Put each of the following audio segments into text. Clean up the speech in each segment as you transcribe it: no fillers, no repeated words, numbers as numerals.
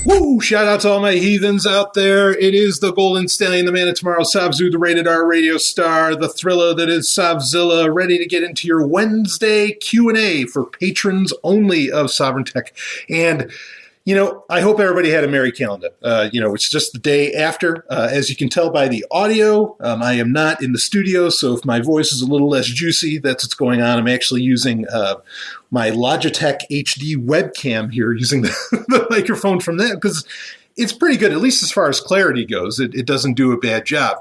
Woo! Shout out to all my heathens out there. It is the Golden Stallion, the man of tomorrow, Savzu, the rated R radio star, the thriller that is Savzilla, ready to get into your Wednesday Q&A for patrons only of Sovereign Tech. And I hope everybody had a merry calendar. It's just the day after. As you can tell by the audio, I am not in the studio, so if my voice is a little less juicy, that's what's going on. I'm actually using my Logitech HD webcam here, using the microphone from that, because it's pretty good, at least as far as clarity goes. It doesn't do a bad job.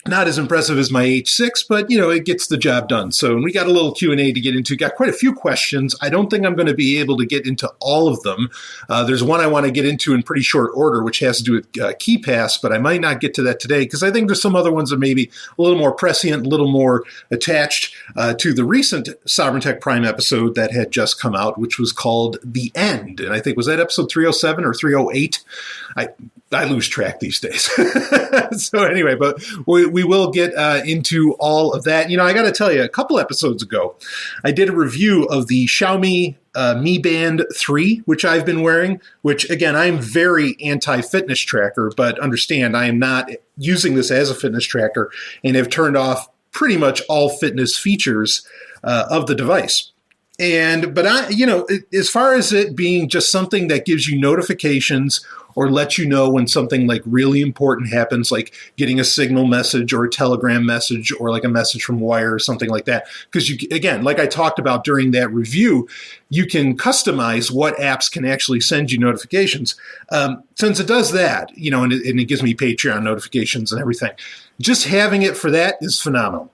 Not as impressive as my H6, but, it gets the job done. So we got a little Q&A to get into. Got quite a few questions. I don't think I'm going to be able to get into all of them. There's one I want to get into in pretty short order, which has to do with KeyPass, but I might not get to that today because I think there's some other ones that may be a little more prescient, a little more attached to the recent Sovereign Tech Prime episode that had just come out, which was called The End. And I think, was that episode 307 or 308? I lose track these days. So anyway, but we will get into all of that. I got to tell you, a couple episodes ago, I did a review of the Xiaomi Mi Band 3, which I've been wearing, which, again, I'm very anti-fitness tracker, but understand I am not using this as a fitness tracker and have turned off pretty much all fitness features of the device. But as far as it being just something that gives you notifications or lets you know when something like really important happens, like getting a Signal message or a Telegram message or like a message from Wire or something like that. Because again, like I talked about during that review, you can customize what apps can actually send you notifications. Since it does that, and it gives me Patreon notifications and everything, just having it for that is phenomenal.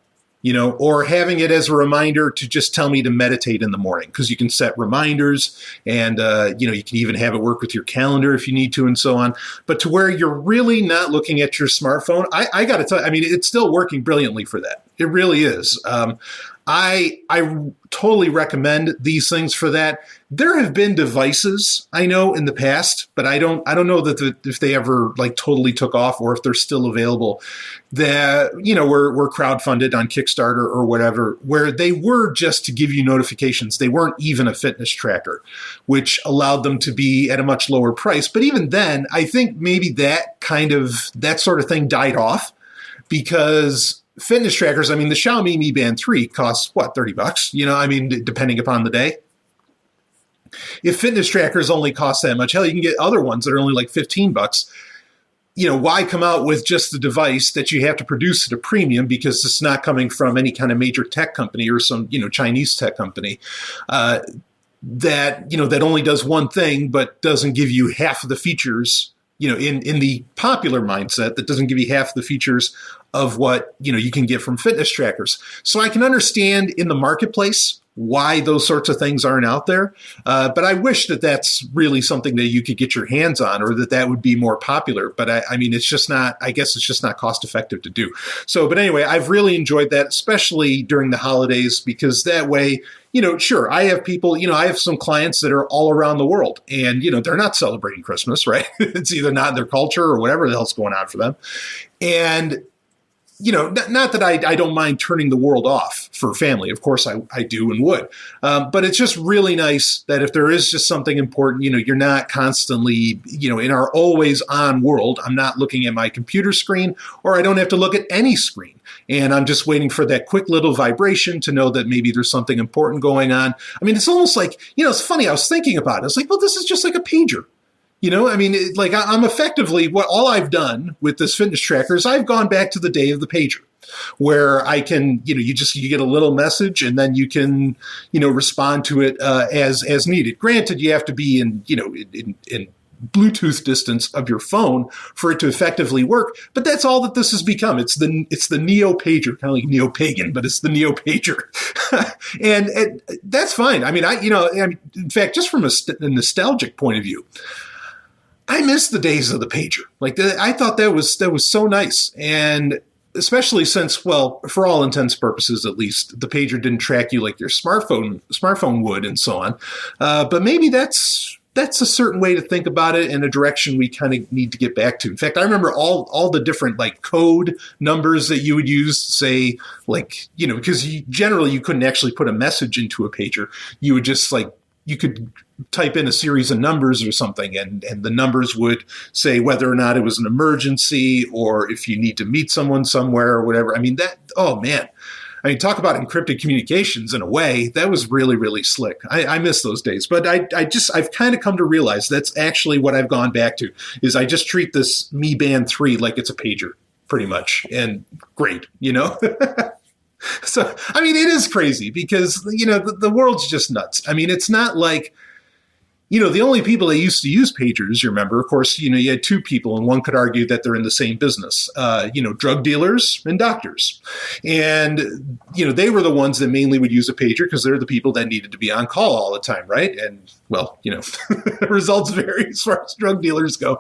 Or having it as a reminder to just tell me to meditate in the morning, because you can set reminders and, you can even have it work with your calendar if you need to and so on. But to where you're really not looking at your smartphone, I got to tell you, it's still working brilliantly for that. It really is. I totally recommend these things for that. There have been devices I know in the past, but I don't know that if they ever like totally took off or if they're still available, that were crowdfunded on Kickstarter or whatever, where they were just to give you notifications. They weren't even a fitness tracker, which allowed them to be at a much lower price. But even then, I think maybe that sort of thing died off, because fitness trackers, the Xiaomi Mi Band 3 costs, what, $30? Depending upon the day. If fitness trackers only cost that much, hell, you can get other ones that are only like $15. Why come out with just the device that you have to produce at a premium because it's not coming from any kind of major tech company or some, Chinese tech company that only does one thing but doesn't give you half of the features, in the popular mindset, that doesn't give you half the features of what, you can get from fitness trackers. So I can understand in the marketplace why those sorts of things aren't out there. But I wish that that's really something that you could get your hands on, or that would be more popular. But it's just not, I guess it's just not cost effective to do. So, but anyway, I've really enjoyed that, especially during the holidays, because that way, sure, I have people, I have some clients that are all around the world and, they're not celebrating Christmas, right? It's either not in their culture or whatever the hell's going on for them. And not that I don't mind turning the world off for family. Of course, I do and would. But it's just really nice that if there is just something important, you're not constantly, in our always on world, I'm not looking at my computer screen, or I don't have to look at any screen. And I'm just waiting for that quick little vibration to know that maybe there's something important going on. It's almost like, it's funny. I was thinking about it. It's like, well, this is just like a pager. I'm effectively, what all I've done with this fitness tracker is I've gone back to the day of the pager, where I can, you get a little message and then you can, respond to it as needed. Granted, you have to be in Bluetooth distance of your phone for it to effectively work, but that's all that this has become. It's the neo pager, kind of like neo pagan, but it's the neo pager, and that's fine. In fact, just from a nostalgic point of view, I miss the days of the pager. I thought that was so nice. And especially since, well, for all intents and purposes, at least, the pager didn't track you like your smartphone would and so on. But maybe that's a certain way to think about it, and a direction we kind of need to get back to. In fact, I remember all the different code numbers that you would use, say, because generally you couldn't actually put a message into a pager. You would just you could type in a series of numbers or something, and the numbers would say whether or not it was an emergency or if you need to meet someone somewhere or whatever. I mean, oh man. I mean, talk about encrypted communications in a way. That was really, really slick. I miss those days. But I've kind of come to realize that's actually what I've gone back to, is I just treat this Mi Band 3 like it's a pager, pretty much. And great, So, I mean, it is crazy because, the world's just nuts. I mean, it's not like, the only people that used to use pagers, you remember, of course, you had two people, and one could argue that they're in the same business, drug dealers and doctors. And, they were the ones that mainly would use a pager because they're the people that needed to be on call all the time, right? And, well, results vary as far as drug dealers go.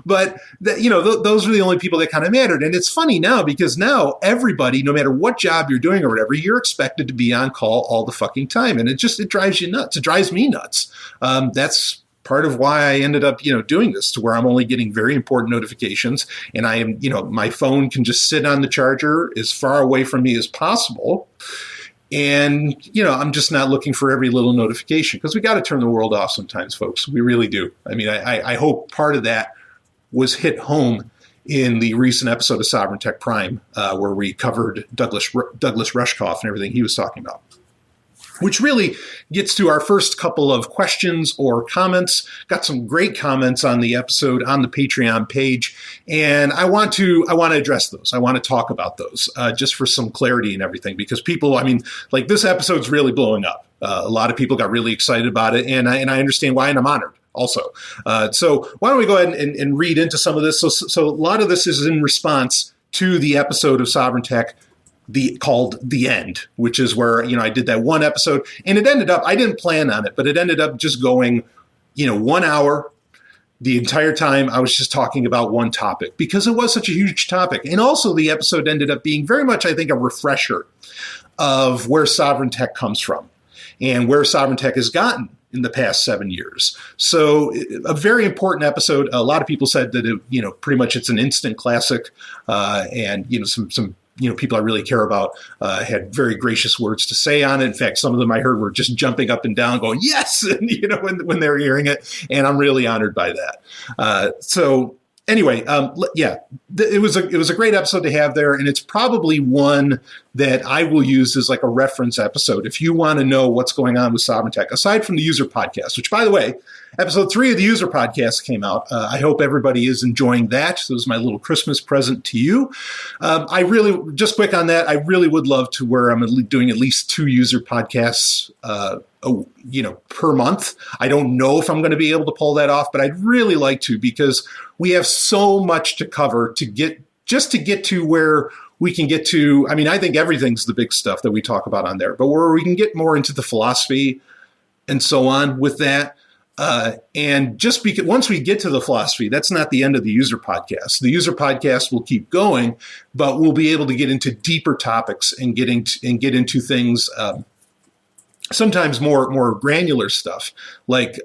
But, those were the only people that kind of mattered. And it's funny now because now everybody, no matter what job you're doing or whatever, you're expected to be on call all the fucking time. And it drives you nuts. It drives me nuts. That's part of why I ended up, doing this, to where I'm only getting very important notifications, and I am, my phone can just sit on the charger as far away from me as possible. And, I'm just not looking for every little notification, because we got to turn the world off sometimes, folks. We really do. I mean, I hope part of that was hit home in the recent episode of Sovereign Tech Prime, where we covered Douglas Rushkoff and everything he was talking about. Which really gets to our first couple of questions or comments. Got some great comments on the episode on the Patreon page, and I want to address those. I want to talk about those just for some clarity and everything, because people, this episode's really blowing up. A lot of people got really excited about it, and I understand why, and I'm honored also. So why don't we go ahead and read into some of this? So a lot of this is in response to the episode of Sovereign Tech called The End, which is where, I did that one episode, and it ended up, I didn't plan on it, but it ended up just going, 1 hour. The entire time I was just talking about one topic because it was such a huge topic. And also the episode ended up being very much, I think, a refresher of where Sovereign Tech comes from and where Sovereign Tech has gotten in the past 7 years. So a very important episode. A lot of people said that, pretty much it's an instant classic. And, some people I really care about had very gracious words to say on it. In fact, some of them I heard were just jumping up and down going, yes, and, when they were hearing it. And I'm really honored by that. So anyway, it was a great episode to have there. And it's probably one that I will use as like a reference episode if you want to know what's going on with Sovereign Tech, aside from the user podcast, which, by the way, episode 3 of the user podcast came out. I hope everybody is enjoying that. So this is my little Christmas present to you. Just quick on that, I really would love to where I'm doing at least 2 user podcasts per month. I don't know if I'm going to be able to pull that off, but I'd really like to, because we have so much to cover to get to where we can get to. I mean, I think everything's the big stuff that we talk about on there, but where we can get more into the philosophy and so on with that. And just because once we get to the philosophy, that's not the end of the user podcast. The user podcast will keep going, but we'll be able to get into deeper topics and get into things, sometimes more granular stuff, like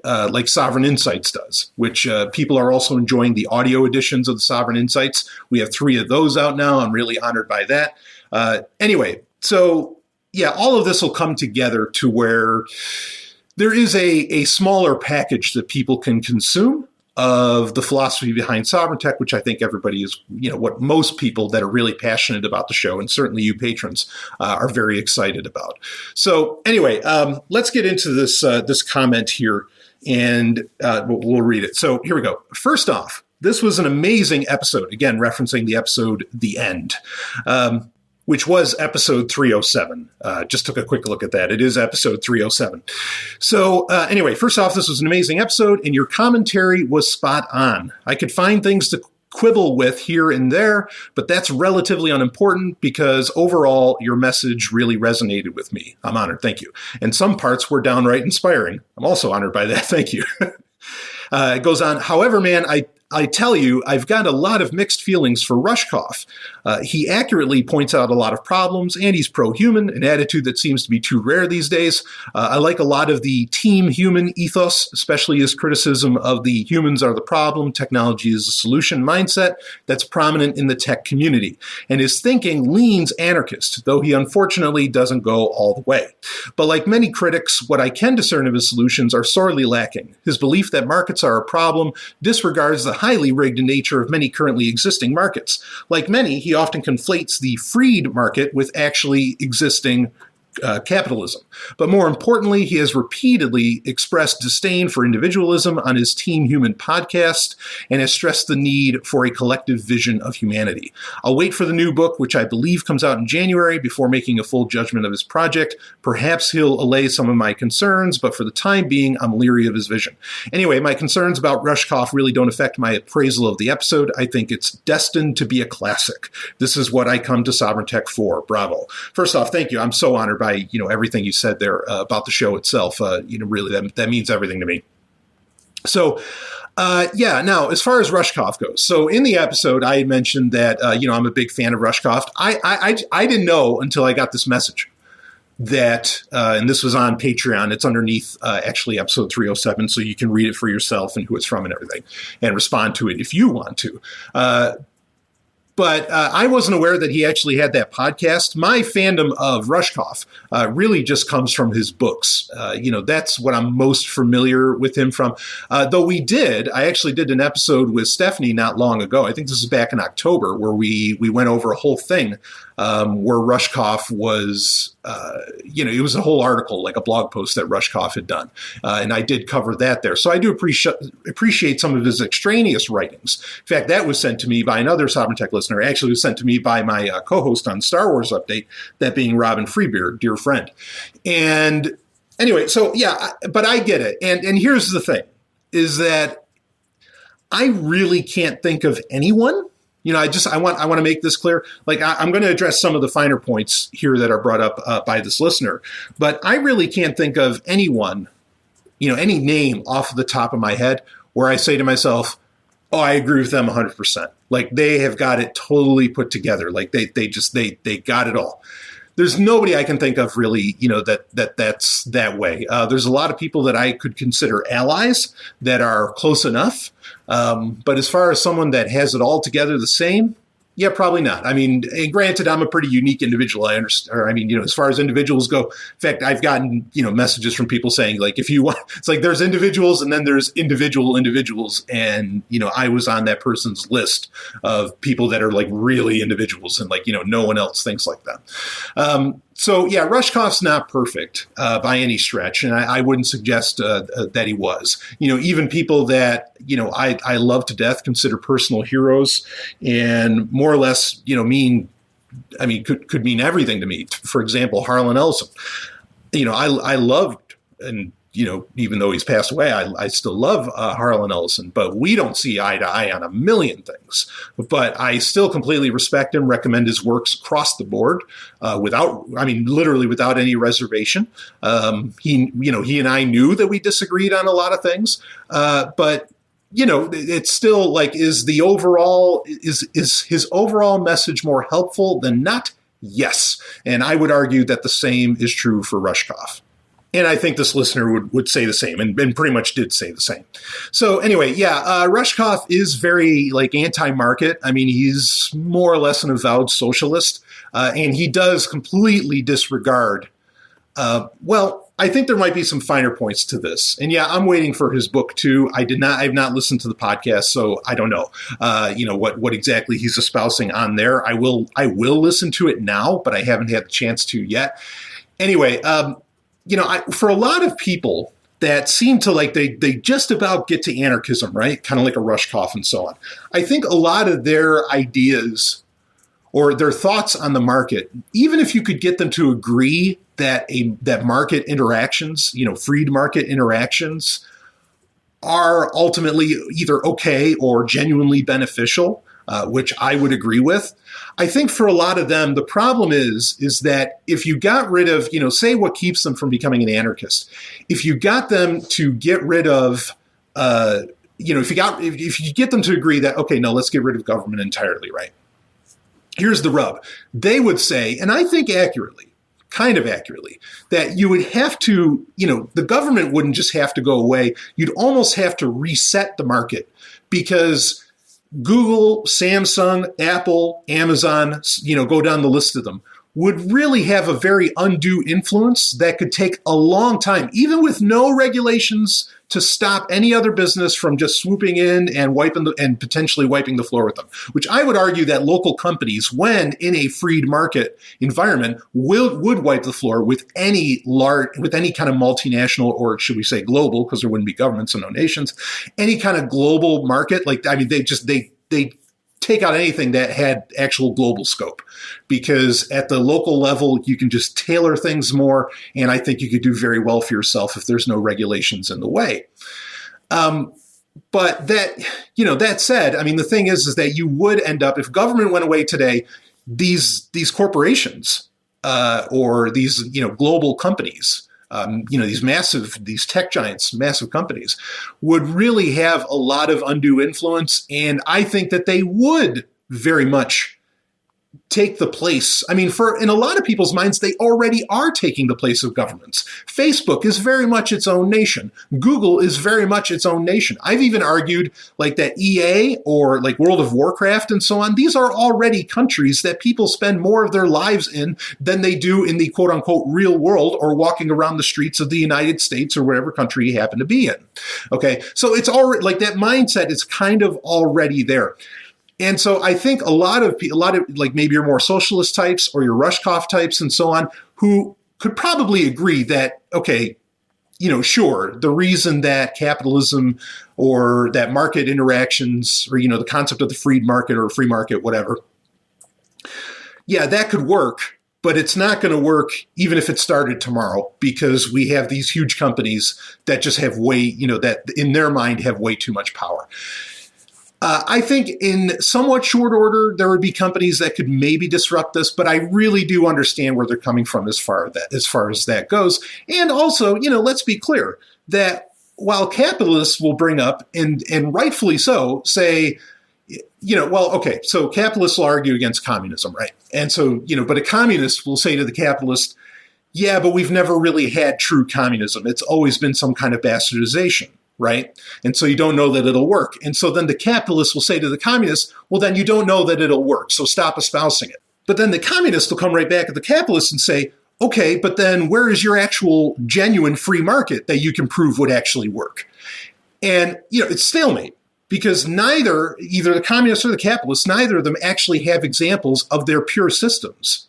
Sovereign Insights does, which people are also enjoying the audio editions of the Sovereign Insights. We have 3 of those out now. I'm really honored by that. Anyway, so yeah, all of this will come together to where there is a smaller package that people can consume of the philosophy behind Sovereign Tech, which I think everybody is, what most people that are really passionate about the show, and certainly you patrons, are very excited about. So anyway, let's get into this comment here, and we'll read it. So here we go. First off, this was an amazing episode, again, referencing the episode The End. Which was episode 307. Just took a quick look at that. It is episode 307. So anyway, first off, this was an amazing episode, and your commentary was spot on. I could find things to quibble with here and there, but that's relatively unimportant because overall, your message really resonated with me. I'm honored. Thank you. And some parts were downright inspiring. I'm also honored by that. Thank you. It goes on. However, man, I tell you, I've got a lot of mixed feelings for Rushkoff. He accurately points out a lot of problems, and he's pro-human, an attitude that seems to be too rare these days. I like a lot of the team human ethos, especially his criticism of the humans are the problem, technology is the solution mindset that's prominent in the tech community. And his thinking leans anarchist, though he unfortunately doesn't go all the way. But like many critics, what I can discern of his solutions are sorely lacking. His belief that markets are a problem disregards the highly rigged nature of many currently existing markets. Like many, he often conflates the freed market with actually existing capitalism. But more importantly, he has repeatedly expressed disdain for individualism on his Team Human podcast and has stressed the need for a collective vision of humanity. I'll wait for the new book, which I believe comes out in January, before making a full judgment of his project. Perhaps he'll allay some of my concerns, but for the time being, I'm leery of his vision. Anyway, my concerns about Rushkoff really don't affect my appraisal of the episode. I think it's destined to be a classic. This is what I come to Sovereign Tech for. Bravo. First off, thank you. I'm so honored by everything you said there about the show itself. Really, that means everything to me. So, now as far as Rushkoff goes, so in the episode, I had mentioned that I'm a big fan of Rushkoff. I didn't know until I got this message that, and this was on Patreon. It's underneath actually episode 307, so you can read it for yourself and who it's from and everything, and respond to it if you want to. But I wasn't aware that he actually had that podcast. My fandom of Rushkoff really just comes from his books. That's what I'm most familiar with him from. Though I actually did an episode with Stephanie not long ago. I think this is back in October, where we went over a whole thing where Rushkoff was, it was a whole article, like a blog post that Rushkoff had done. And I did cover that there. So I do appreciate some of his extraneous writings. In fact, that was sent to me by another Sovereign Tech listener. Actually, was sent to me by my co-host on Star Wars Update, that being Robin Freebeard, dear friend. And anyway, but I get it. And here's the thing, is that I really can't think of anyone. I want to make this clear. Like, I'm going to address some of the finer points here that are brought up by this listener, but I really can't think of anyone, any name off the top of my head where I say to myself, oh, I agree with them 100%. Like, they have got it totally put together. Like, they got it all. There's nobody I can think of really, that's that way. There's a lot of people that I could consider allies that are close enough. But as far as someone that has it all together the same, yeah, probably not. I mean, and granted, I'm a pretty unique individual. I understand. As far as individuals go, in fact, I've gotten, messages from people saying, like, if you want, it's like there's individuals and then there's individuals. And, I was on that person's list of people that are like really individuals and like, no one else thinks like that. Rushkoff's not perfect by any stretch, and I wouldn't suggest that he was. Even people that I love to death, consider personal heroes, and more or less could mean everything to me. For example, Harlan Ellison. I loved, and even though he's passed away, I still love Harlan Ellison, but we don't see eye to eye on a million things. But I still completely respect him, recommend his works across the board, literally without any reservation. He and I knew that we disagreed on a lot of things, but it's still like, is his overall message more helpful than not? Yes. And I would argue that the same is true for Rushkoff. And I think this listener would say the same, and pretty much did say the same. So anyway, Rushkoff is very anti-market. I mean, he's more or less an avowed socialist, and he does completely disregard. I think there might be some finer points to this, and I'm waiting for his book too. I've not listened to the podcast, so I don't know. What exactly he's espousing on there. I will listen to it now, but I haven't had the chance to yet. Anyway. For a lot of people that seem to they just about get to anarchism, right? Kind of like a Rushkoff and so on. I think a lot of their ideas or their thoughts on the market, even if you could get them to agree that that market interactions, freed market interactions are ultimately either okay or genuinely beneficial, which I would agree with. I think for a lot of them, the problem is that if you got rid of, say what keeps them from becoming an anarchist, if you got them to get rid of if you get them to agree that, okay, no, let's get rid of government entirely, right? Here's the rub. They would say, and I think accurately, kind of accurately, that you would have to, the government wouldn't just have to go away. You'd almost have to reset the market, because Google, Samsung, Apple, Amazon, go down the list of them, would really have a very undue influence that could take a long time, even with no regulations to stop any other business from just swooping in and potentially wiping the floor with them. Which I would argue that local companies, when in a freed market environment, would wipe the floor with any kind of multinational, or should we say global, because there wouldn't be governments and no nations, any kind of global market. They take out anything that had actual global scope, because at the local level, you can just tailor things more. And I think you could do very well for yourself if there's no regulations in the way. But that said, the thing is that you would end up, if government went away today, these corporations, or these, global companies, these tech giants, massive companies, would really have a lot of undue influence. And I think that they would very much take the place. In a lot of people's minds, they already are taking the place of governments. Facebook is very much its own nation. Google is very much its own nation. I've even argued that EA or World of Warcraft and so on, these are already countries that people spend more of their lives in than they do in the quote unquote real world, or walking around the streets of the United States or whatever country you happen to be in. Okay. So it's already that mindset is kind of already there. And so I think a lot of maybe your more socialist types or your Rushkoff types and so on, who could probably agree that, okay, sure, the reason that capitalism or that market interactions, or, the concept of the freed market or free market, whatever, yeah, that could work, but it's not going to work even if it started tomorrow, because we have these huge companies that just have that in their mind have way too much power. I think in somewhat short order, there would be companies that could maybe disrupt this, but I really do understand where they're coming from as far as that goes. And also, let's be clear that while capitalists will bring up, and rightfully so, say, so capitalists will argue against communism, right? And so, but a communist will say to the capitalist, yeah, but we've never really had true communism. It's always been some kind of bastardization. Right? And so you don't know that it'll work. And so then the capitalist will say to the communist, well, then you don't know that it'll work, so stop espousing it. But then the communist will come right back at the capitalist and say, okay, but then where is your actual genuine free market that you can prove would actually work? And, it's stalemate, because either the communist or the capitalist, neither of them actually have examples of their pure systems.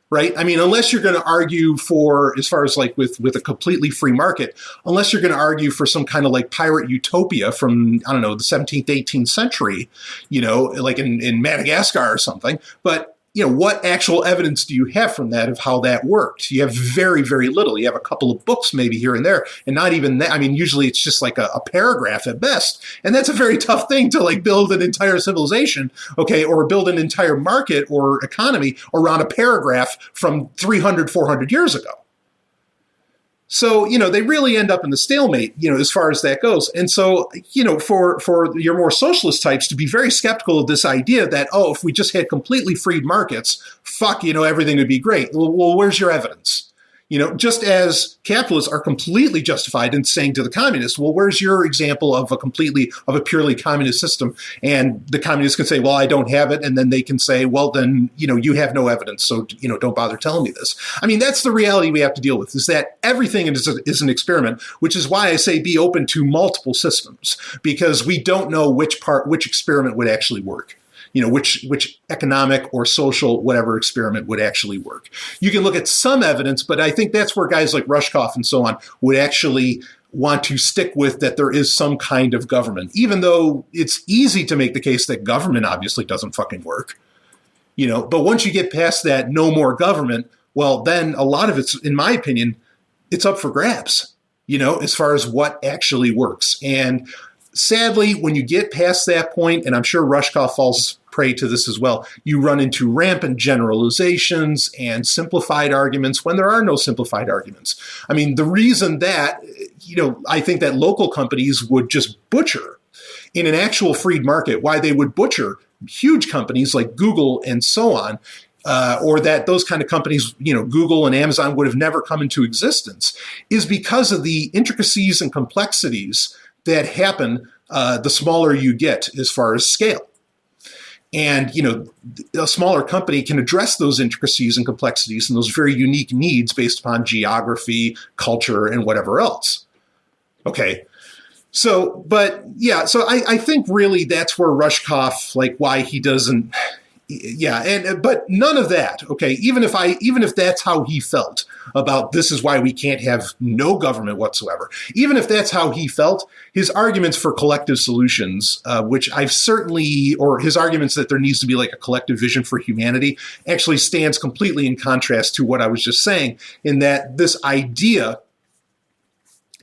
Right? Unless you're going to argue for, as far as with a completely free market, unless you're going to argue for some kind of pirate utopia from, I don't know, the 17th, 18th century, in Madagascar or something. But, what actual evidence do you have from that of how that worked? You have very, very little. You have a couple of books maybe here and there, and not even that. Usually it's just a paragraph at best. And that's a very tough thing to build an entire civilization, okay, or build an entire market or economy around a paragraph from 300, 400 years ago. So, they really end up in the stalemate, as far as that goes. And so, for your more socialist types to be very skeptical of this idea that, if we just had completely freed markets, everything would be great. Well, where's your evidence? Just as capitalists are completely justified in saying to the communists, well, where's your example of a purely communist system? And the communists can say, well, I don't have it. And then they can say, well, then, you have no evidence. So, don't bother telling me this. That's the reality we have to deal with, is that everything is an experiment, which is why I say be open to multiple systems, because we don't know which experiment would actually work. Which economic or social, whatever experiment would actually work. You can look at some evidence, but I think that's where guys like Rushkoff and so on would actually want to stick with that there is some kind of government, even though it's easy to make the case that government obviously doesn't fucking work. But once you get past that, no more government, well, then a lot of it's, in my opinion, it's up for grabs, as far as what actually works. And sadly, when you get past that point, and I'm sure Rushkoff falls prey to this as well, you run into rampant generalizations and simplified arguments when there are no simplified arguments. The reason that, I think that local companies would just butcher in an actual freed market, why they would butcher huge companies like Google and so on, or that those kind of companies, Google and Amazon would have never come into existence, is because of the intricacies and complexities that happen the smaller you get as far as scale. And, a smaller company can address those intricacies and complexities and those very unique needs based upon geography, culture, and whatever else. Okay. So I think really that's where Rushkoff, like why he doesn't, but none of that, okay, even if that's how he felt about this is why we can't have no government whatsoever, even if that's how he felt, his arguments for collective solutions, which his arguments that there needs to be like a collective vision for humanity actually stands completely in contrast to what I was just saying, in that this idea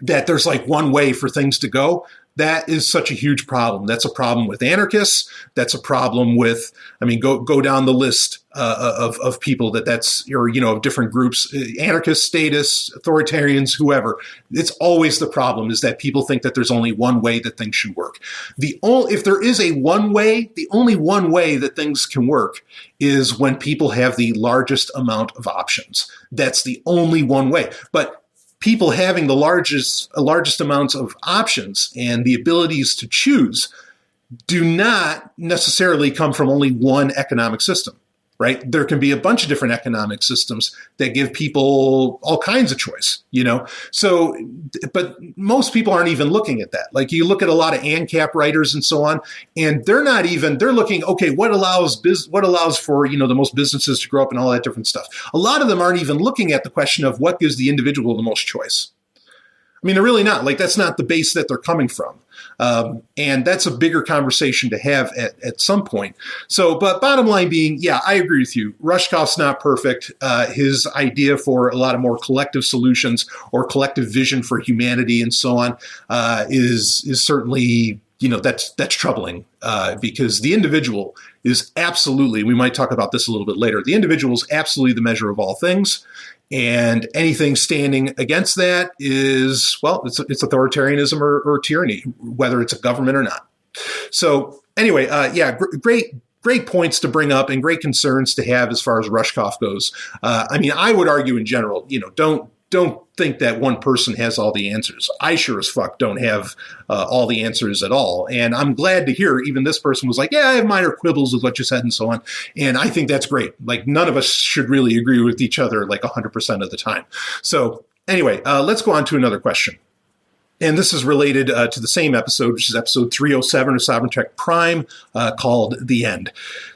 that there's like one way for things to go, that is such a huge problem. That's a problem with anarchists. That's a problem with, go down the list of people of different groups, anarchists, statists, authoritarians, whoever. It's always the problem is that people think that there's only one way that things should work. If there is a one way, the only one way that things can work is when people have the largest amount of options. That's the only one way. But people having the largest amounts of options and the abilities to choose do not necessarily come from only one economic system, right? There can be a bunch of different economic systems that give people all kinds of choice, So, but most people aren't even looking at that. Like you look at a lot of ANCAP writers and so on, and they're looking, okay, what allows for, the most businesses to grow up and all that different stuff. A lot of them aren't even looking at the question of what gives the individual the most choice. They're really not. Like, that's not the base that they're coming from. And that's a bigger conversation to have at some point. So, but bottom line being, I agree with you. Rushkoff's not perfect. His idea for a lot of more collective solutions or collective vision for humanity and so on is certainly, that's troubling because the individual is absolutely, we might talk about this a little bit later, the individual is absolutely the measure of all things. And anything standing against that is, it's authoritarianism or tyranny, whether it's a government or not. So anyway, great points to bring up and great concerns to have as far as Rushkoff goes. I would argue in general, don't think that one person has all the answers. I sure as fuck don't have all the answers at all. And I'm glad to hear even this person was like, I have minor quibbles with what you said and so on. And I think that's great. Like none of us should really agree with each other like 100% of the time. So anyway, let's go on to another question. And this is related to the same episode, which is episode 307 of Sovereign Tech Prime, called The End.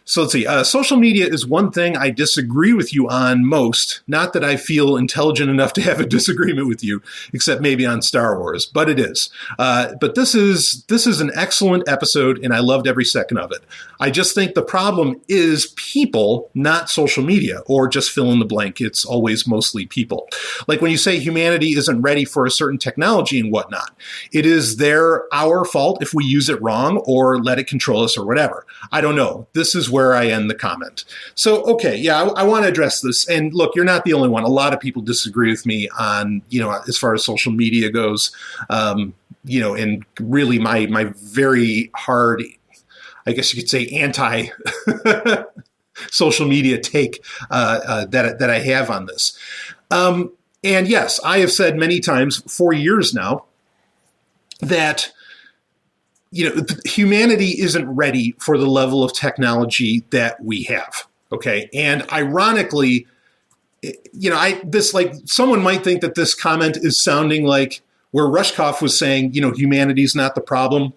So let's see. Social media is one thing I disagree with you on most. Not that I feel intelligent enough to have a disagreement with you, except maybe on Star Wars, but it is. But this is an excellent episode, and I loved every second of it. I just think the problem is people, not social media, or just fill in the blank. It's always mostly people. Like when you say humanity isn't ready for a certain technology and whatnot, it is our fault if we use it wrong or let it control us or whatever. I don't know. This is where I end the comment. So, okay, I want to address this. And look, you're not the only one. A lot of people disagree with me on, as far as social media goes, and really my very hard, I guess you could say, anti social media take that I have on this. And yes, I have said many times for years now that humanity isn't ready for the level of technology that we have. Okay. And ironically, someone might think that this comment is sounding like where Rushkoff was saying, humanity's not the problem,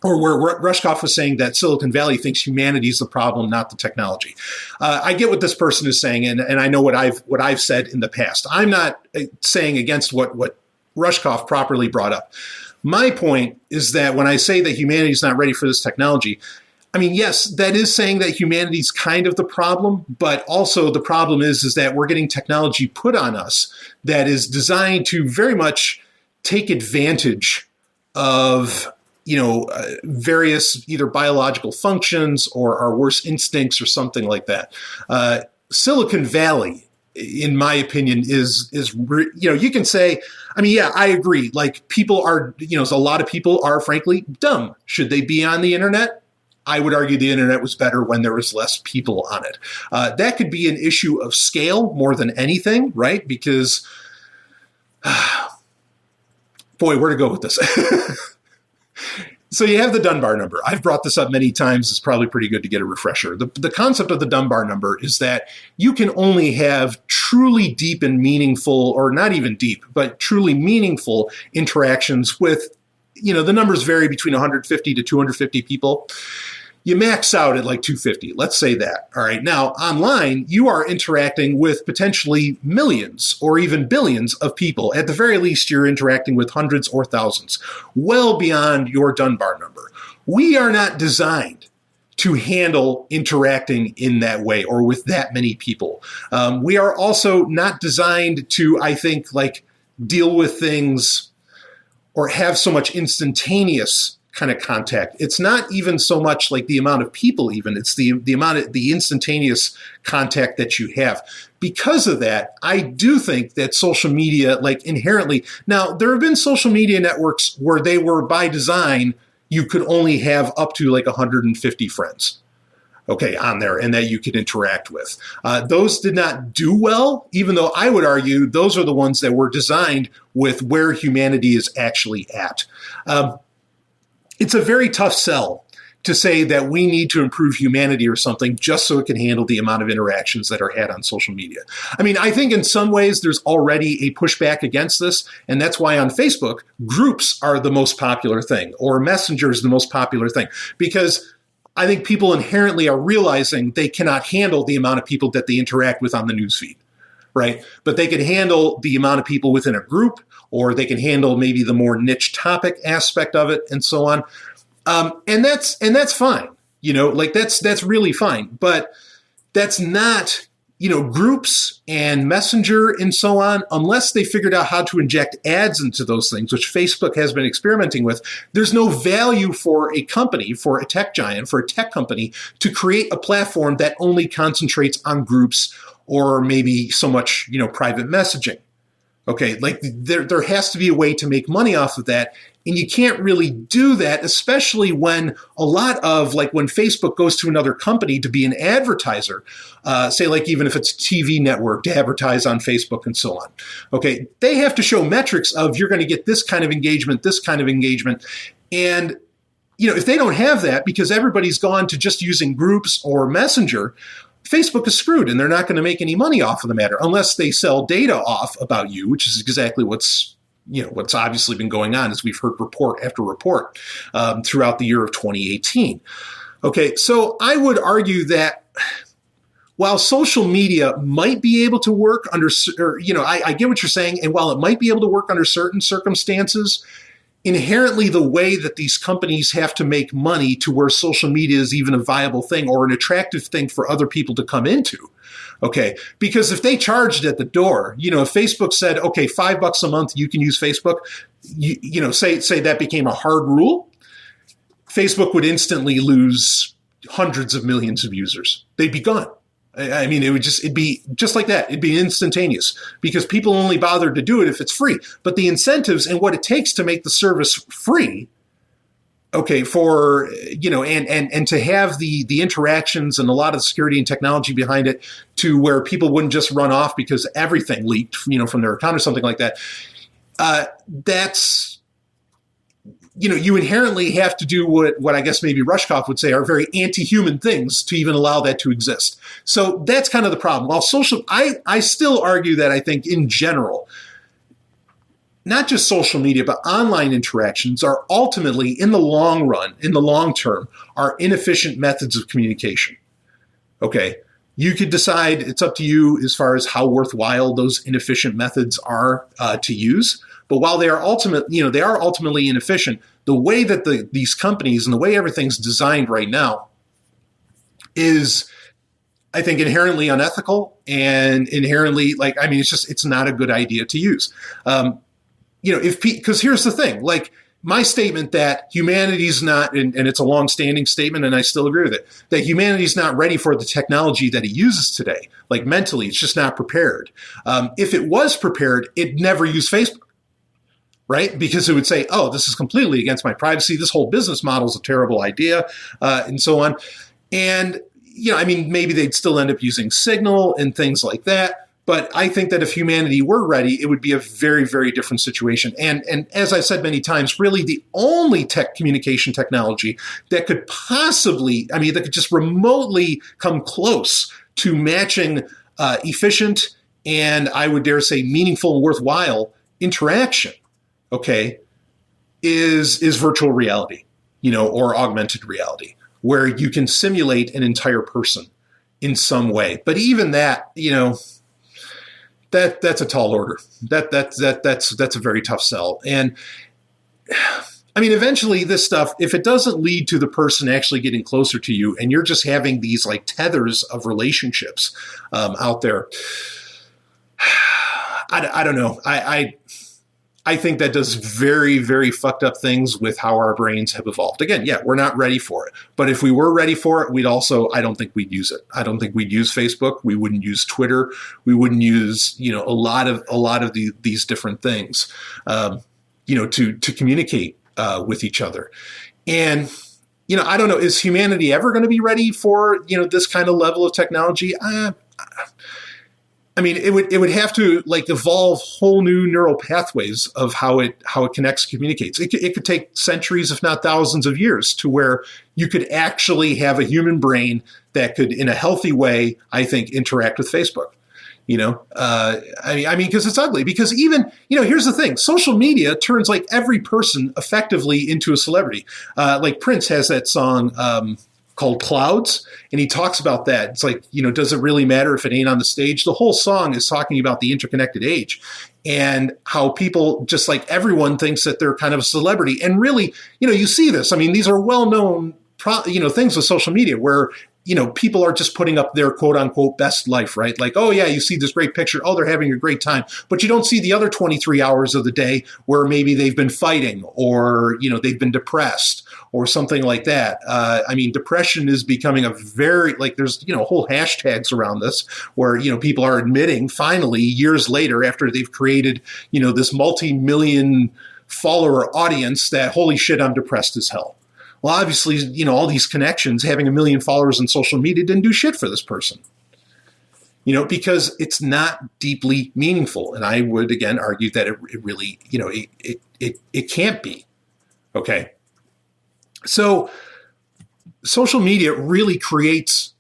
or where Rushkoff was saying that Silicon Valley thinks humanity is the problem, not the technology. I get what this person is saying, and I know what I've said in the past. I'm not saying against what Rushkoff properly brought up. My point is that when I say that humanity is not ready for this technology, yes, that is saying that humanity is kind of the problem, but also the problem is that we're getting technology put on us that is designed to very much take advantage of various either biological functions or our worst instincts or something like that. Silicon Valley in my opinion, you can say, I mean, yeah, I agree. Like people are, a lot of people are frankly dumb. Should they be on the internet? I would argue the internet was better when there was less people on it. That could be an issue of scale more than anything, right? Because, boy, where to go with this? So you have the Dunbar number. I've brought this up many times. It's probably pretty good to get a refresher. The concept of the Dunbar number is that you can only have truly deep and meaningful, or not even deep, but truly meaningful interactions with, the numbers vary between 150 to 250 people. You max out at like 250. Let's say that. All right. Now, online, you are interacting with potentially millions or even billions of people. At the very least, you're interacting with hundreds or thousands, well beyond your Dunbar number. We are not designed to handle interacting in that way or with that many people. We are also not designed to, I think, like deal with things or have so much instantaneous kind of contact. It's not even so much like the amount of people even, it's the amount of the instantaneous contact that you have. Because of that, I do think that social media, like inherently, now there have been social media networks where they were by design, you could only have up to like 150 friends, okay, on there, and that you could interact with. Those did not do well, even though I would argue those are the ones that were designed with where humanity is actually at. It's a very tough sell to say that we need to improve humanity or something just so it can handle the amount of interactions that are had on social media. I mean, I think in some ways there's already a pushback against this, and that's why on Facebook, groups are the most popular thing, or Messenger is the most popular thing, because I think people inherently are realizing they cannot handle the amount of people that they interact with on the newsfeed, right? But they can handle the amount of people within a group, or they can handle maybe the more niche topic aspect of it and so on. And that's fine, like that's really fine, but that's not, groups and Messenger and so on, unless they figured out how to inject ads into those things, which Facebook has been experimenting with. There's no value for a company, for a tech giant, for a tech company to create a platform that only concentrates on groups or maybe so much, private messaging. Okay, like there has to be a way to make money off of that. And you can't really do that, especially when a lot of, like when Facebook goes to another company to be an advertiser, say like even if it's a TV network to advertise on Facebook and so on. Okay, they have to show metrics of you're going to get this kind of engagement, this kind of engagement. And, if they don't have that because everybody's gone to just using groups or Messenger, Facebook is screwed and they're not going to make any money off of the matter unless they sell data off about you, which is exactly what's obviously been going on as we've heard report after report throughout the year of 2018. Okay, so I would argue that while social media might be able to work under, I get what you're saying, and while it might be able to work under certain circumstances, inherently the way that these companies have to make money to where social media is even a viable thing or an attractive thing for other people to come into. Okay, because if they charged at the door, if Facebook said, okay, $5 a month, you can use Facebook, say that became a hard rule, Facebook would instantly lose hundreds of millions of users. They'd be gone. I mean, it'd be just like that. It'd be instantaneous because people only bother to do it if it's free. But the incentives and what it takes to make the service free, okay, for, and to have the interactions and a lot of the security and technology behind it to where people wouldn't just run off because everything leaked, from their account or something like that. That's, you inherently have to do what I guess maybe Rushkoff would say are very anti-human things to even allow that to exist. So that's kind of the problem. While I still argue that I think in general, not just social media, but online interactions are ultimately, in the long run, in the long term, are inefficient methods of communication. Okay, you could decide, it's up to you as far as how worthwhile those inefficient methods are to use. But while they are ultimately inefficient, the way that these companies and the way everything's designed right now is, I think, inherently unethical and inherently it's not a good idea to use. Because here's the thing, like my statement that humanity's not, and it's a long-standing statement, and I still agree with it, that humanity's not ready for the technology that it uses today. Like mentally, it's just not prepared. If it was prepared, it'd never use Facebook, right? Because it would say, oh, this is completely against my privacy. This whole business model is a terrible idea, and so on. And, I mean, maybe they'd still end up using Signal and things like that. But I think that if humanity were ready, it would be a very, very different situation. And as I've said many times, really the only communication technology that could possibly, that could just remotely come close to matching efficient and I would dare say meaningful and worthwhile interaction, okay, is virtual reality, or augmented reality, where you can simulate an entire person in some way. But even that, that's a tall order. That's a very tough sell. And eventually this stuff, if it doesn't lead to the person actually getting closer to you and you're just having these like tethers of relationships out there, I don't know. I think that does very, very fucked up things with how our brains have evolved. Again, yeah, we're not ready for it. But if we were ready for it, I don't think we'd use it. I don't think we'd use Facebook. We wouldn't use Twitter. We wouldn't use, a lot of these different things, to communicate with each other. And, I don't know, is humanity ever going to be ready for, this kind of level of technology? It would have to like evolve whole new neural pathways of how it connects, communicates. It could take centuries, if not thousands of years, to where you could actually have a human brain that could, in a healthy way, I think, interact with Facebook. Because it's ugly. Because even, here's the thing: social media turns like every person effectively into a celebrity. Like Prince has that song called Clouds. And he talks about that. It's like, does it really matter if it ain't on the stage? The whole song is talking about the interconnected age and how people, just like everyone, thinks that they're kind of a celebrity. And really, you see this. These are well-known, things with social media where, people are just putting up their quote unquote best life, right? Like, oh yeah, you see this great picture. Oh, they're having a great time. But you don't see the other 23 hours of the day where maybe they've been fighting or, they've been depressed or something like that. Depression is becoming a very, there's, whole hashtags around this where, people are admitting finally years later after they've created, this multi-million follower audience that holy shit, I'm depressed as hell. Well, obviously, all these connections, having 1 million followers on social media didn't do shit for this person, because it's not deeply meaningful. And I would, again, argue that it really, it can't be. Okay. So social media really creates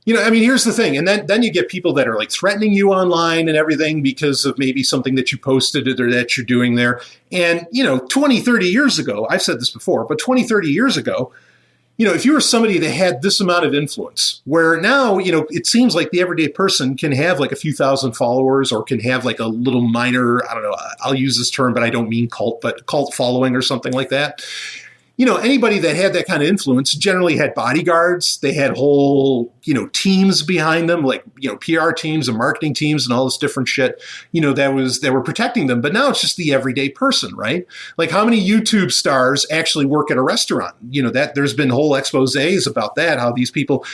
here's the thing. And then you get people that are like threatening you online and everything because of maybe something that you posted or that you're doing there. And, 20, 30 years ago, I've said this before, but 20, 30 years ago, if you were somebody that had this amount of influence, where now, it seems like the everyday person can have like a few thousand followers or can have like a little minor, I don't know, I'll use this term, but I don't mean cult, but cult following or something like that. Anybody that had that kind of influence generally had bodyguards. They had whole, teams behind them, like, PR teams and marketing teams and all this different shit, that were protecting them. But now it's just the everyday person, right? Like how many YouTube stars actually work at a restaurant? That there's been whole exposés about that, how these people,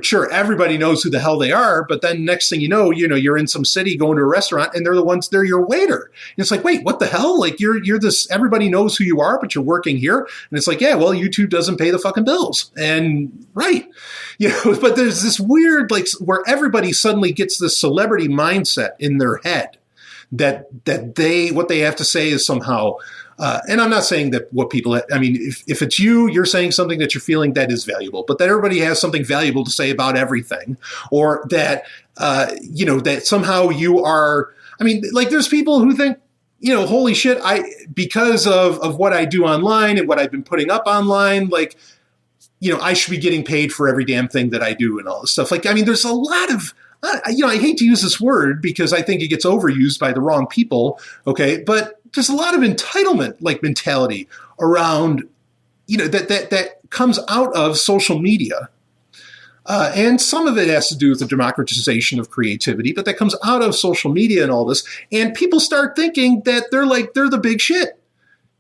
sure, everybody knows who the hell they are. But then next thing you're in some city going to a restaurant and they're your waiter. And it's like, wait, what the hell? Like you're this, everybody knows who you are, but you're working here. And it's like, yeah, well, YouTube doesn't pay the fucking bills. And right. But there's this weird, where everybody suddenly gets this celebrity mindset in their head that what they have to say is somehow, and I'm not saying that what people, if it's you're saying something that you're feeling that is valuable, but that everybody has something valuable to say about everything, or that, that somehow you are, there's people who think, holy shit, because of what I do online and what I've been putting up online, I should be getting paid for every damn thing that I do and all this stuff. There's a lot of, I hate to use this word because I think it gets overused by the wrong people. Okay. But there's a lot of entitlement mentality around, that comes out of social media. And some of it has to do with the democratization of creativity, but that comes out of social media and all this. And people start thinking that they're the big shit.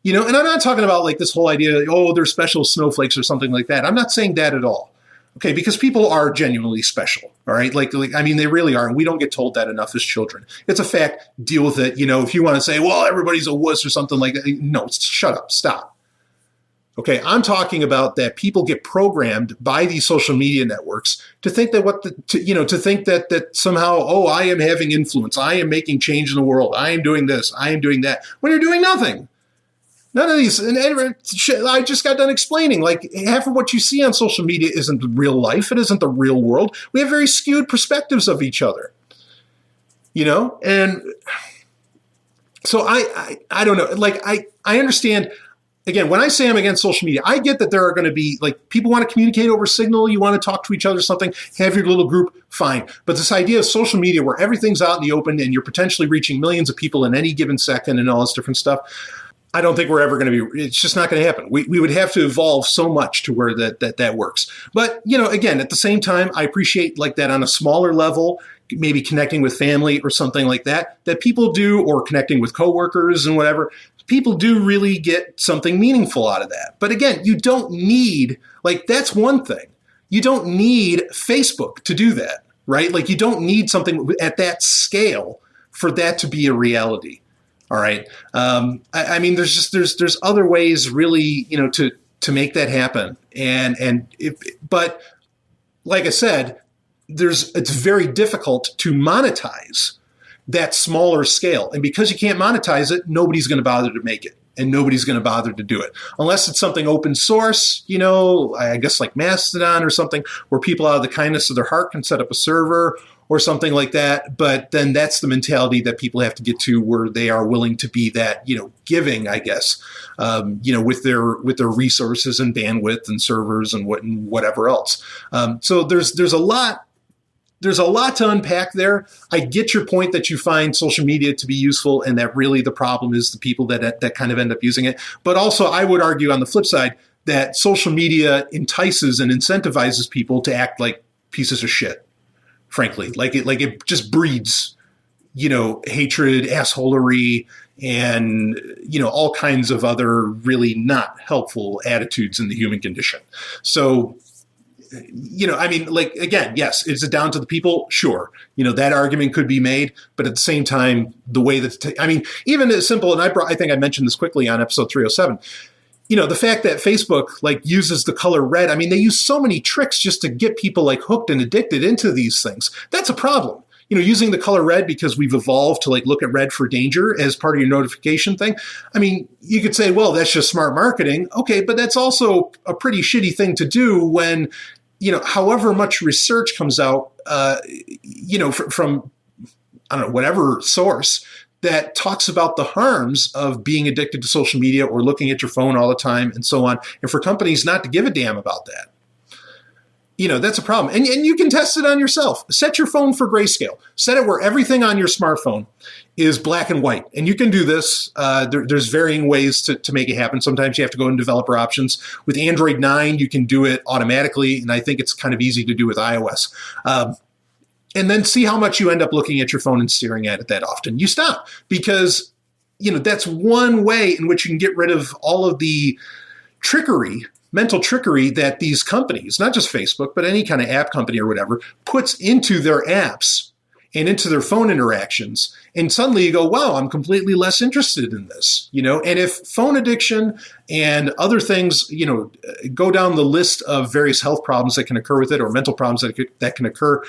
And I'm not talking about like this whole idea, oh, they're special snowflakes or something like that. I'm not saying that at all. Okay, because people are genuinely special, all right? Like, I mean, they really are, and we don't get told that enough as children. It's a fact. Deal with it. If you want to say, well, everybody's a wuss or something like that, no, shut up, stop. Okay, I'm talking about that people get programmed by these social media networks to think that to think that somehow, oh, I am having influence, I am making change in the world, I am doing this, I am doing that, when you're doing nothing. None of these, and I just got done explaining, like half of what you see on social media isn't real life. It isn't the real world. We have very skewed perspectives of each other, and so I don't know. Like, I understand, again, when I say I'm against social media, I get that there are going to be, like, people want to communicate over Signal, you want to talk to each other or something, have your little group, fine. But this idea of social media where everything's out in the open and you're potentially reaching millions of people in any given second and all this different stuff, I don't think we're ever going to be, it's just not going to happen. We would have to evolve so much to where that works. But, again, at the same time, I appreciate like that on a smaller level, maybe connecting with family or something like that people do, or connecting with coworkers and whatever. People do really get something meaningful out of that. But again, you don't need, like, that's one thing. You don't need Facebook to do that, right? Like, you don't need something at that scale for that to be a reality. All right. I mean, there's other ways really, to make that happen. But like I said, it's very difficult to monetize that smaller scale. And because you can't monetize it, nobody's going to bother to make it, and nobody's going to bother to do it unless it's something open source, I guess like Mastodon or something, where people out of the kindness of their heart can set up a server or something like that. But then that's the mentality that people have to get to, where they are willing to be that, giving, I guess, with their resources and bandwidth and servers and whatever else. So there's a lot to unpack there. I get your point that you find social media to be useful, and that really the problem is the people that kind of end up using it. But also, I would argue on the flip side that social media entices and incentivizes people to act like pieces of shit. Frankly, like it just breeds, hatred, assholery, and, all kinds of other really not helpful attitudes in the human condition. So, I mean, like, again, yes, is it down to the people? Sure. That argument could be made, but at the same time, the way that, even as simple, and I think I mentioned this quickly on episode 307, the fact that Facebook like uses the color red, they use so many tricks just to get people like hooked and addicted into these things. That's a problem. Using the color red because we've evolved to like look at red for danger as part of your notification thing. You could say, well, that's just smart marketing. Okay, but that's also a pretty shitty thing to do when, however much research comes out, from I don't know, whatever source that talks about the harms of being addicted to social media or looking at your phone all the time and so on. And for companies not to give a damn about that, that's a problem. And you can test it on yourself. Set your phone for grayscale. Set it where everything on your smartphone is black and white. And you can do this. There's varying ways to make it happen. Sometimes you have to go in developer options. With Android 9, you can do it automatically. And I think it's kind of easy to do with iOS. And then see how much you end up looking at your phone and staring at it that often. You stop, because, that's one way in which you can get rid of all of the mental trickery that these companies, not just Facebook, but any kind of app company or whatever, puts into their apps and into their phone interactions. And suddenly you go, wow, I'm completely less interested in this, and if phone addiction and other things, go down the list of various health problems that can occur with it, or mental problems that can occur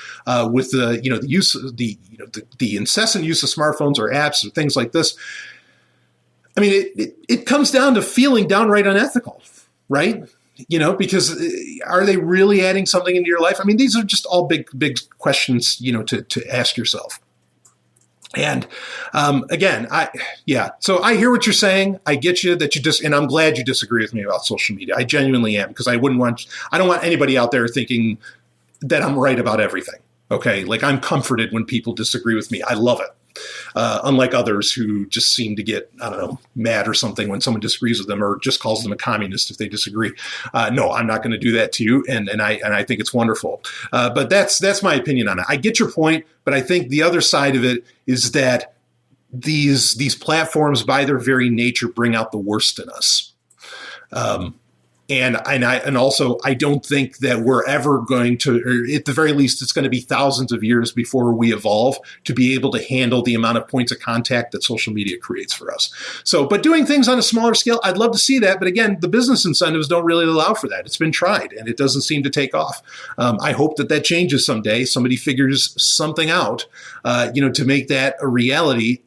with the, the use of the incessant use of smartphones or apps or things like this. It comes down to feeling downright unethical, right? Because are they really adding something into your life? These are just all big questions, to ask yourself. And again, so I hear what you're saying. I get you that and I'm glad you disagree with me about social media. I genuinely am, because I don't want anybody out there thinking that I'm right about everything. Okay. Like, I'm comforted when people disagree with me. I love it. Unlike others who just seem to get, I don't know, mad or something when someone disagrees with them, or just calls them a communist if they disagree. No, I'm not going to do that to you. And I think it's wonderful. But that's my opinion on it. I get your point, but I think the other side of it is that these platforms, by their very nature, bring out the worst in us. And also, I don't think that we're ever going to, or at the very least, it's going to be thousands of years before we evolve to be able to handle the amount of points of contact that social media creates for us. So, but doing things on a smaller scale, I'd love to see that. But again, the business incentives don't really allow for that. It's been tried and it doesn't seem to take off. I hope that changes someday. Somebody figures something out, to make that a reality.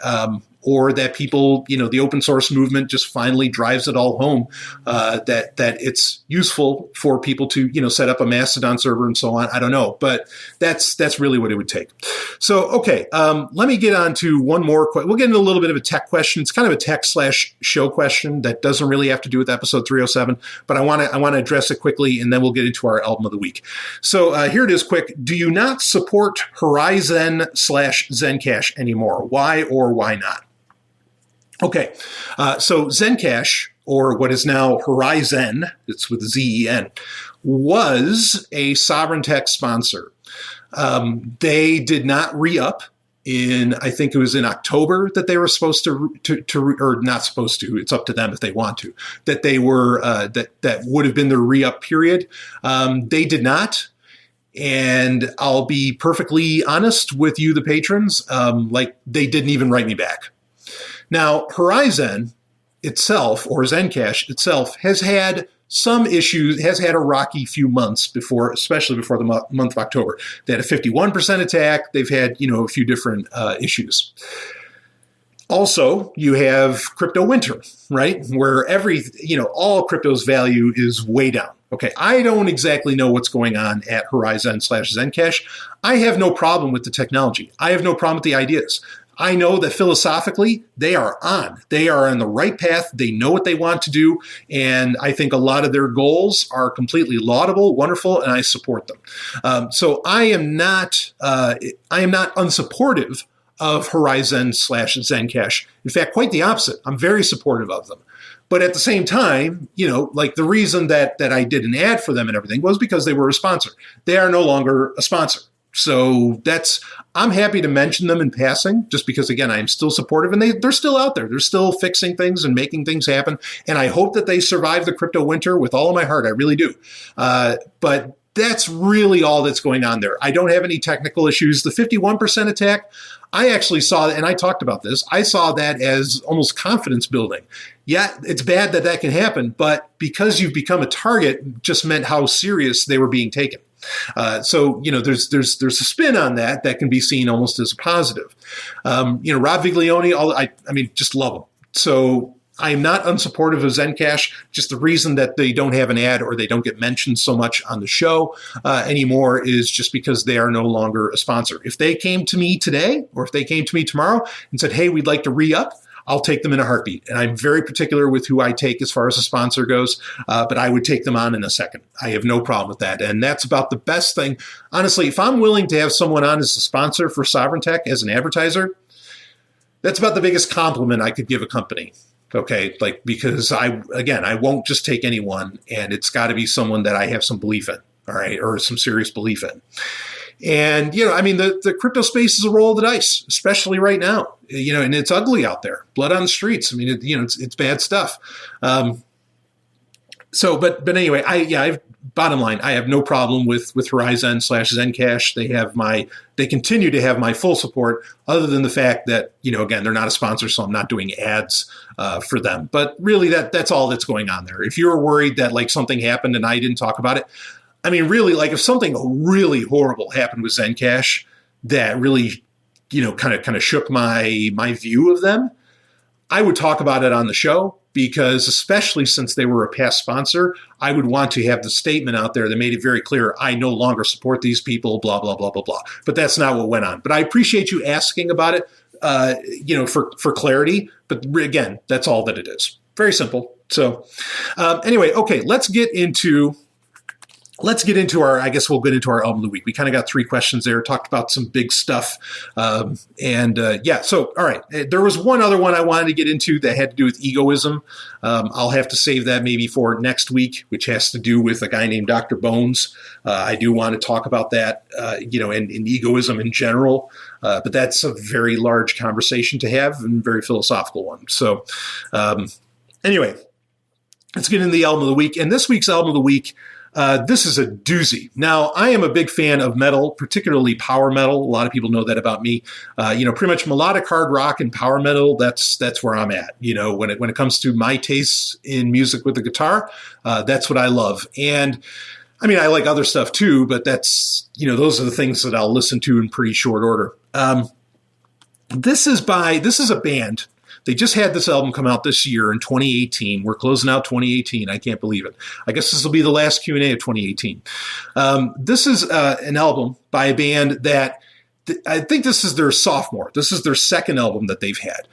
Or that people, the open source movement just finally drives it all home, that it's useful for people to, set up a Mastodon server and so on. I don't know, but that's really what it would take. So, okay, let me get on to one more. We'll get into a little bit of a tech question. It's kind of a tech/show question that doesn't really have to do with episode 307, but I want to address it quickly, and then we'll get into our album of the week. So here it is, quick. Do you not support Horizen/Zencash anymore? Why or why not? Okay, so Zencash, or what is now Horizen, it's with Zen, was a Sovereign Tech sponsor. They did not re-up I think it was in October that they were supposed to or not supposed to, it's up to them if they want to, that they were, that would have been the re-up period. They did not. And I'll be perfectly honest with you, the patrons, they didn't even write me back. Now, Horizen itself, or Zencash itself, has had some issues, has had a rocky few months before, especially before the month of October. They had a 51% attack. They've had, a few different issues. Also, you have crypto winter, right? Where all crypto's value is way down. Okay, I don't exactly know what's going on at Horizen/Zencash. I have no problem with the technology. I have no problem with the ideas. I know that philosophically, they are on. They are on the right path. They know what they want to do. And I think a lot of their goals are completely laudable, wonderful, and I support them. So I am not unsupportive of Horizen/Zencash. In fact, quite the opposite. I'm very supportive of them. But at the same time, the reason that I did an ad for them and everything was because they were a sponsor. They are no longer a sponsor. So I'm happy to mention them in passing just because, again, I'm still supportive and they're still out there. They're still fixing things and making things happen. And I hope that they survive the crypto winter with all of my heart. I really do. But that's really all that's going on there. I don't have any technical issues. The 51% attack, I actually saw, and I talked about this, I saw that as almost confidence building. Yeah, it's bad that can happen, but because you've become a target just meant how serious they were being taken. So there's a spin on that can be seen almost as a positive. Rob Viglione, just love him. So I am not unsupportive of Zencash. Just the reason that they don't have an ad or they don't get mentioned so much on the show anymore is just because they are no longer a sponsor. If they came to me today or if they came to me tomorrow and said, hey, we'd like to re-up, I'll take them in a heartbeat. And I'm very particular with who I take as far as a sponsor goes, but I would take them on in a second. I have no problem with that. And that's about the best thing. Honestly, if I'm willing to have someone on as a sponsor for Sovereign Tech as an advertiser, that's about the biggest compliment I could give a company. Okay, because I won't just take anyone, and it's got to be someone that I have some belief in, all right, or some serious belief in. And, the crypto space is a roll of the dice, especially right now, and it's ugly out there. Blood on the streets. It's bad stuff. But anyway, bottom line, I have no problem with Horizen/Zencash. They continue to have my full support, other than the fact that, again, they're not a sponsor, so I'm not doing ads for them. But really, that's all that's going on there. If you're worried that something happened and I didn't talk about it, really, if something really horrible happened with Zencash that really, kind of shook my view of them, I would talk about it on the show. Because especially since they were a past sponsor, I would want to have the statement out there that made it very clear, I no longer support these people, blah, blah, blah, blah, blah. But that's not what went on. But I appreciate you asking about it, for clarity. But again, that's all that it is. Very simple. So anyway, okay, let's get into let's get into I guess we'll get into our album of the week. We kind of got 3 questions there, talked about some big stuff. So, all right. There was one other one I wanted to get into that had to do with egoism. I'll have to save that maybe for next week, which has to do with a guy named Dr. Bones. I do want to talk about that, and egoism in general. But that's a very large conversation to have and very philosophical one. So, anyway, let's get into the album of the week. And this week's album of the week, this is a doozy. Now, I am a big fan of metal, particularly power metal. A lot of people know that about me. Pretty much melodic hard rock and power metal, that's where I'm at. When it comes to my tastes in music with the guitar, that's what I love. And I mean, I like other stuff too, but that's, those are the things that I'll listen to in pretty short order. This is a band. They just had this album come out this year in 2018. We're closing out 2018. I can't believe it. I guess this will be the last Q&A of 2018. This is an album by a band that I think this is their sophomore. This is their second album that they've had.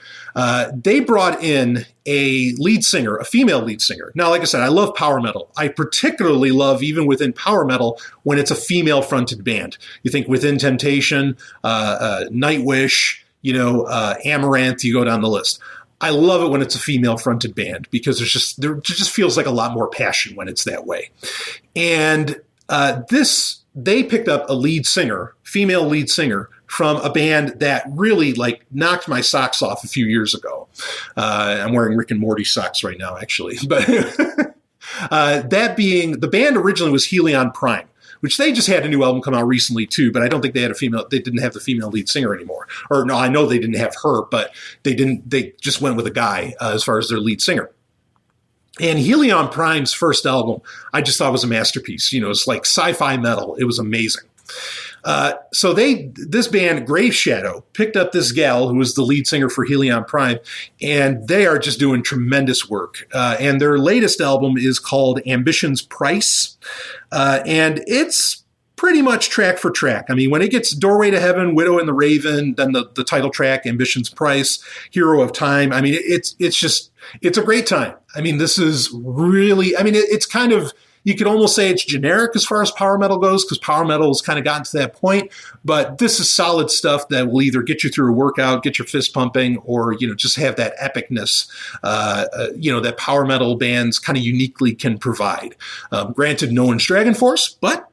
They brought in a lead singer, a female lead singer. Now, like I said, I love power metal. I particularly love, even within power metal, when it's a female-fronted band. You think Within Temptation, Nightwish, Amaranth, you go down the list. I love it when it's a female-fronted band because there just feels like a lot more passion when it's that way. And they picked up a lead singer, female lead singer, from a band that really knocked my socks off a few years ago. I'm wearing Rick and Morty socks right now, actually. But that being, the band originally was Helion Prime, which they just had a new album come out recently too, but I don't think they didn't have the female lead singer anymore. Or no, I know they didn't have her, but they just went with a guy as far as their lead singer. And Helion Prime's first album, I just thought was a masterpiece. It's like sci-fi metal. It was amazing. So this band, Graveshadow, picked up this gal who was the lead singer for Helion Prime, and they are just doing tremendous work. And their latest album is called Ambition's Price, and it's pretty much track for track. I mean, when it gets Doorway to Heaven, Widow and the Raven, then the title track, Ambition's Price, Hero of Time. I mean, it's a great time. I mean, this is really, it's kind of, you could almost say it's generic as far as power metal goes, because power metal has kind of gotten to that point. But this is solid stuff that will either get you through a workout, get your fist pumping, or just have that epicness, that power metal bands kind of uniquely can provide. Granted, no one's Dragon Force, but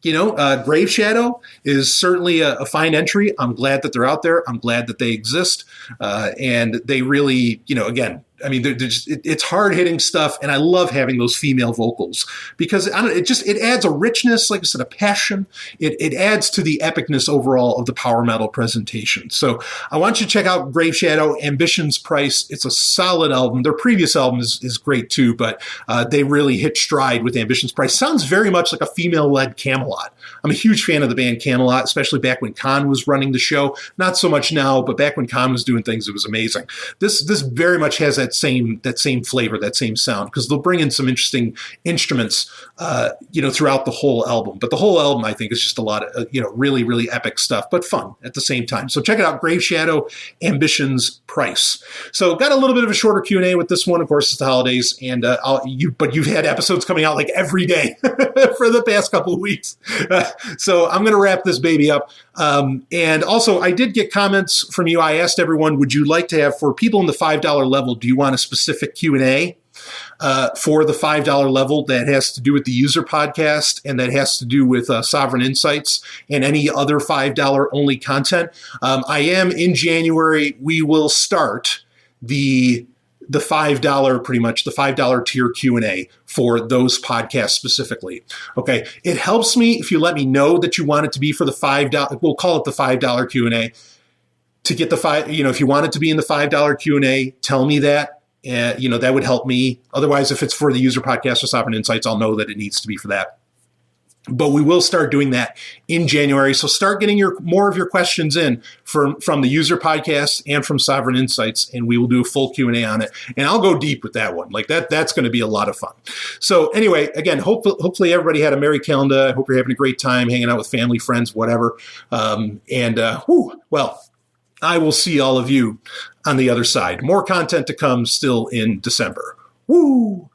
Graveshadow is certainly a fine entry. I'm glad that they're out there. I'm glad that they exist, and they really, again. I mean, it's hard-hitting stuff, and I love having those female vocals because it adds a richness, like I said, a passion. It adds to the epicness overall of the power metal presentation. So I want you to check out Graveshadow, Ambition's Price. It's a solid album. Their previous album is great too, but they really hit stride with Ambition's Price. Sounds very much like a female-led Camelot. I'm a huge fan of the band Camelot, especially back when Khan was running the show. Not so much now, but back when Khan was doing things, it was amazing. This very much has that same flavor, that same sound, because they'll bring in some interesting instruments, throughout the whole album. But the whole album, I think, is just a lot of, really, really epic stuff, but fun at the same time. So check it out, Graveshadow, Ambition's Price. So got a little bit of a shorter Q&A with this one. Of course, it's the holidays, and but you've had episodes coming out like every day for the past couple of weeks. So I'm going to wrap this baby up. And also, I did get comments from you. I asked everyone, would you like to have, for people in the $5 level, do you want a specific Q&A for the $5 level that has to do with the user podcast and that has to do with Sovereign Insights and any other $5 only content? I am in January. We will start the $5, pretty much the $5 tier Q&A for those podcasts specifically. Okay. It helps me if you let me know that you want it to be for the $5. We'll call it the $5 Q&A to get the if you want it to be in the $5 Q&A, tell me that. That would help me. Otherwise, if it's for the user podcast or Sovereign Insights, I'll know that it needs to be for that. But we will start doing that in January. So start getting more of your questions in from the user podcast and from Sovereign Insights, and we will do a full Q&A on it. And I'll go deep with that one. Like that's going to be a lot of fun. So anyway, again, hopefully everybody had a merry calendar. I hope you're having a great time hanging out with family, friends, whatever. Well, I will see all of you on the other side. More content to come still in December. Woo!